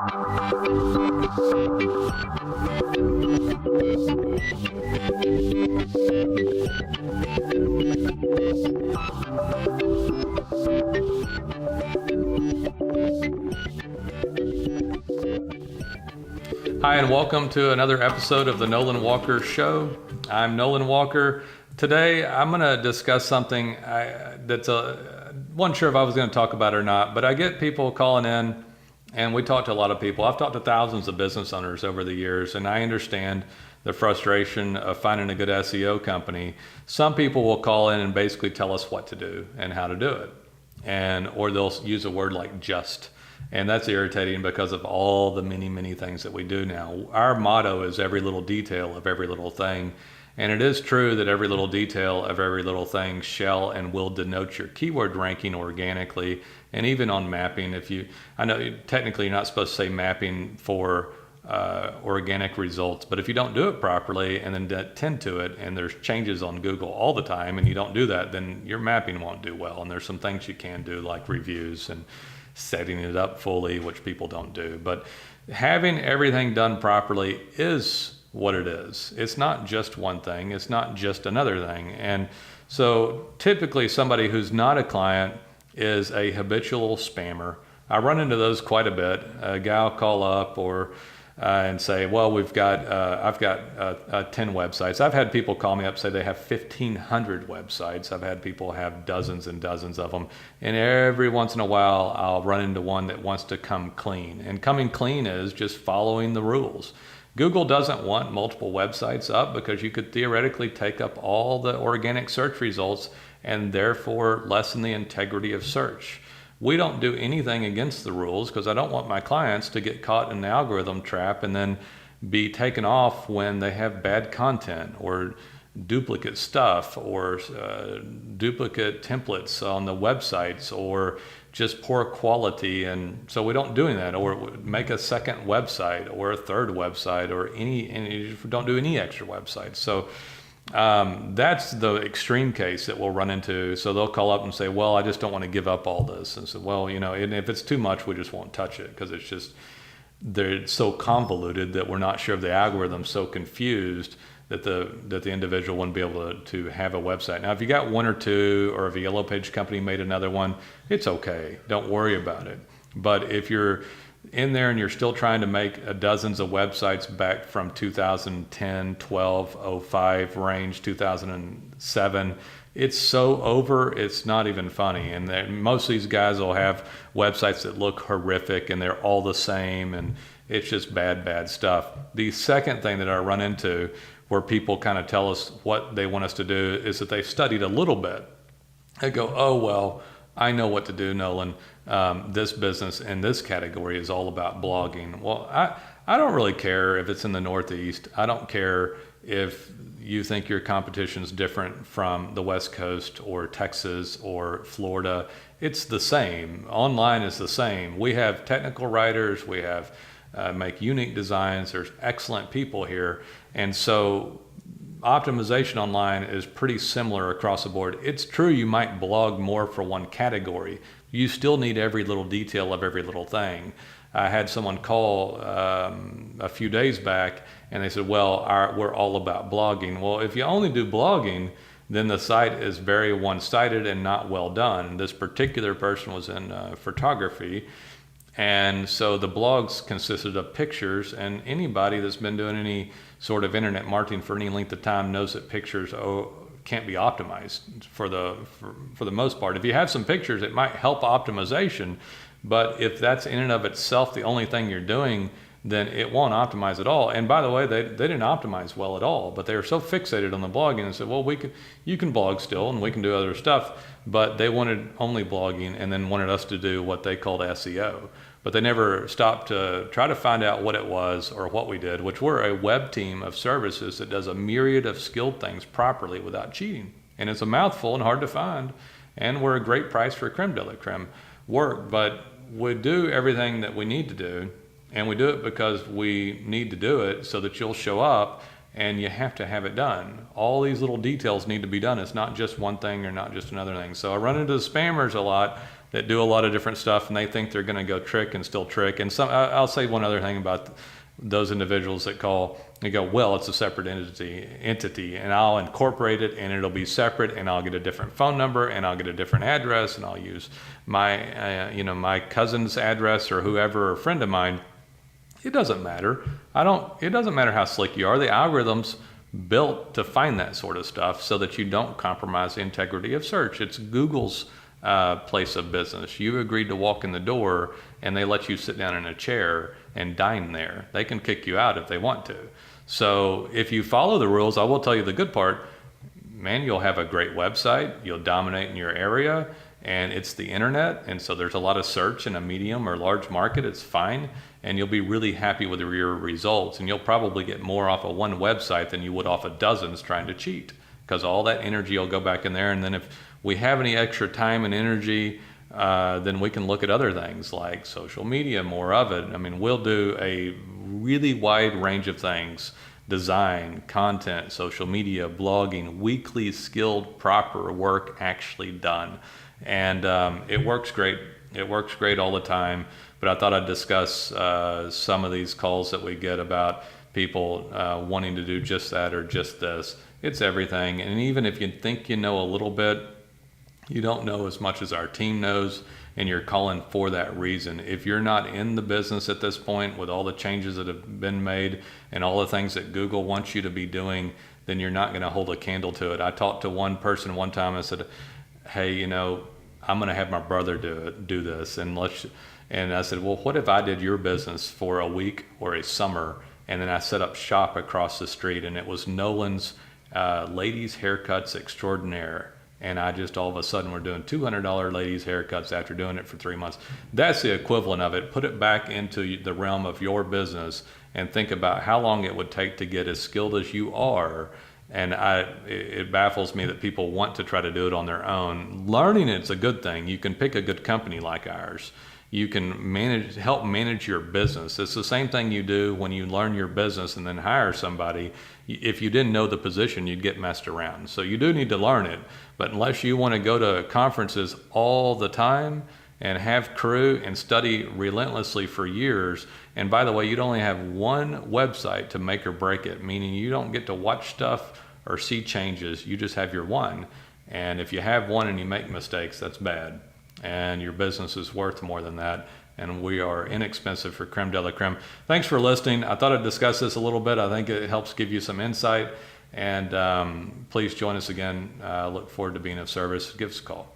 Hi, and welcome to another episode of the Nolan Walker Show. I'm Nolan Walker. Today, I'm going to discuss something wasn't sure if I was going to talk about it or not, but I get people calling in, and we talk to a lot of people. I've talked to thousands of business owners over the years, and I understand the frustration of finding a good SEO company. Some people will call in and basically tell us what to do and how to do it, or they'll use a word like just. And that's irritating because of all the many things that we do now. Our motto is every little detail of every little thing. And it is true that every little detail of every little thing shall and will denote your keyword ranking organically. And even on mapping, I know technically you're not supposed to say mapping for organic results, but if you don't do it properly and then tend to it, and there's changes on Google all the time and you don't do that, then your mapping won't do well. And there's some things you can do like reviews and setting it up fully, which people don't do. But having everything done properly is what it is. It's not just one thing. It's not just another thing. And so typically somebody who's not a client is a habitual spammer. I run into those quite a bit. A guy will call up and say, well, I've got 10 websites. I've had people call me up, say they have 1,500 websites. I've had people have dozens and dozens of them. And every once in a while, I'll run into one that wants to come clean. And coming clean is just following the rules. Google doesn't want multiple websites up because you could theoretically take up all the organic search results and therefore lessen the integrity of search. We don't do anything against the rules because I don't want my clients to get caught in the algorithm trap and then be taken off when they have bad content or duplicate stuff or duplicate templates on the websites or just poor quality. And so we don't do that, or make a second website or a third website or don't do any extra websites. So that's the extreme case that we'll run into. So they'll call up and say, well, I just don't want to give up all this. And so, well, and if it's too much, we just won't touch it because they're so convoluted that we're not sure if the algorithm's so confused that the individual wouldn't be able to have a website. Now, if you got one or two, or if a yellow page company made another one, it's okay. Don't worry about it. But if you're in there and you're still trying to make dozens of websites back from 2010, 12, 05 range, 2007, it's so over, it's not even funny. And most of these guys will have websites that look horrific and they're all the same, and it's just bad stuff. The second thing that I run into where people kind of tell us what they want us to do is that they've studied a little bit. They go, oh, well, I know what to do, Nolan. This business in this category is all about blogging. Well, I don't really care if it's in the Northeast. I don't care if you think your competition is different from the West Coast or Texas or Florida. It's the same. Online is the same. We have technical writers. We have make unique designs. There's excellent people here. And so optimization online is pretty similar across the board. It's true you might blog more for one category. You still need every little detail of every little thing. I had someone call a few days back and they said, well, we're all about blogging. Well, if you only do blogging, then the site is very one-sided and not well done. This particular person was in photography. And so the blogs consisted of pictures, and anybody that's been doing any sort of internet marketing for any length of time knows that pictures can't be optimized for the most part. If you have some pictures, it might help optimization, but if that's in and of itself the only thing you're doing, then it won't optimize at all. And by the way, they didn't optimize well at all, but they were so fixated on the blogging and said, well, you can blog still and we can do other stuff, but they wanted only blogging and then wanted us to do what they called SEO. But they never stopped to try to find out what it was or what we did, which we're a web team of services that does a myriad of skilled things properly without cheating. And it's a mouthful and hard to find. And we're a great price for creme de la creme work, but we do everything that we need to do. And we do it because we need to do it so that you'll show up and you have to have it done. All these little details need to be done. It's not just one thing or not just another thing. So I run into the spammers a lot that do a lot of different stuff, and they think they're going to go trick and still trick. And I'll say one other thing about those individuals that call, they go, well, it's a separate entity, and I'll incorporate it, and it'll be separate, and I'll get a different phone number, and I'll get a different address, and I'll use my, my cousin's address or whoever, or a friend of mine. It doesn't matter. It doesn't matter how slick you are. The algorithm's built to find that sort of stuff so that you don't compromise the integrity of search. It's Google's place of business. You agreed to walk in the door, and they let you sit down in a chair and dine there. They can kick you out if they want to. So if you follow the rules, I will tell you the good part, man, you'll have a great website, you'll dominate in your area, and it's the internet, and so there's a lot of search in a medium or large market. It's fine, and you'll be really happy with your results, and you'll probably get more off of one website than you would off of dozens trying to cheat, because all that energy will go back in there. And then if we have any extra time and energy, then we can look at other things like social media, more of it. I mean, we'll do a really wide range of things: design, content, social media, blogging, weekly skilled, proper work actually done. And it works great. It works great all the time. But I thought I'd discuss some of these calls that we get about people wanting to do just that or just this. It's everything. And even if you think you know a little bit, you don't know as much as our team knows, and you're calling for that reason. If you're not in the business at this point with all the changes that have been made and all the things that Google wants you to be doing, then you're not going to hold a candle to it. I talked to one person one time. I said, hey, I'm going to have my brother do this. And I said, well, what if I did your business for a week or a summer? And then I set up shop across the street, and it was Nolan's Ladies Haircuts Extraordinaire. And I just all of a sudden we're doing $200 ladies haircuts after doing it for 3 months. That's the equivalent of it. Put it back into the realm of your business and think about how long it would take to get as skilled as you are. And it baffles me that people want to try to do it on their own. Learning it's a good thing. You can pick a good company like ours. You can help manage your business. It's the same thing you do when you learn your business and then hire somebody. If you didn't know the position, you'd get messed around. So you do need to learn it. But unless you want to go to conferences all the time and have crew and study relentlessly for years, and by the way, you'd only have one website to make or break it, meaning you don't get to watch stuff or see changes. You just have your one. And if you have one and you make mistakes, that's bad. And your business is worth more than that. And we are inexpensive for creme de la creme. Thanks for listening. I thought I'd discuss this a little bit. I think it helps give you some insight. And please join us again. I look forward to being of service. Give us a call.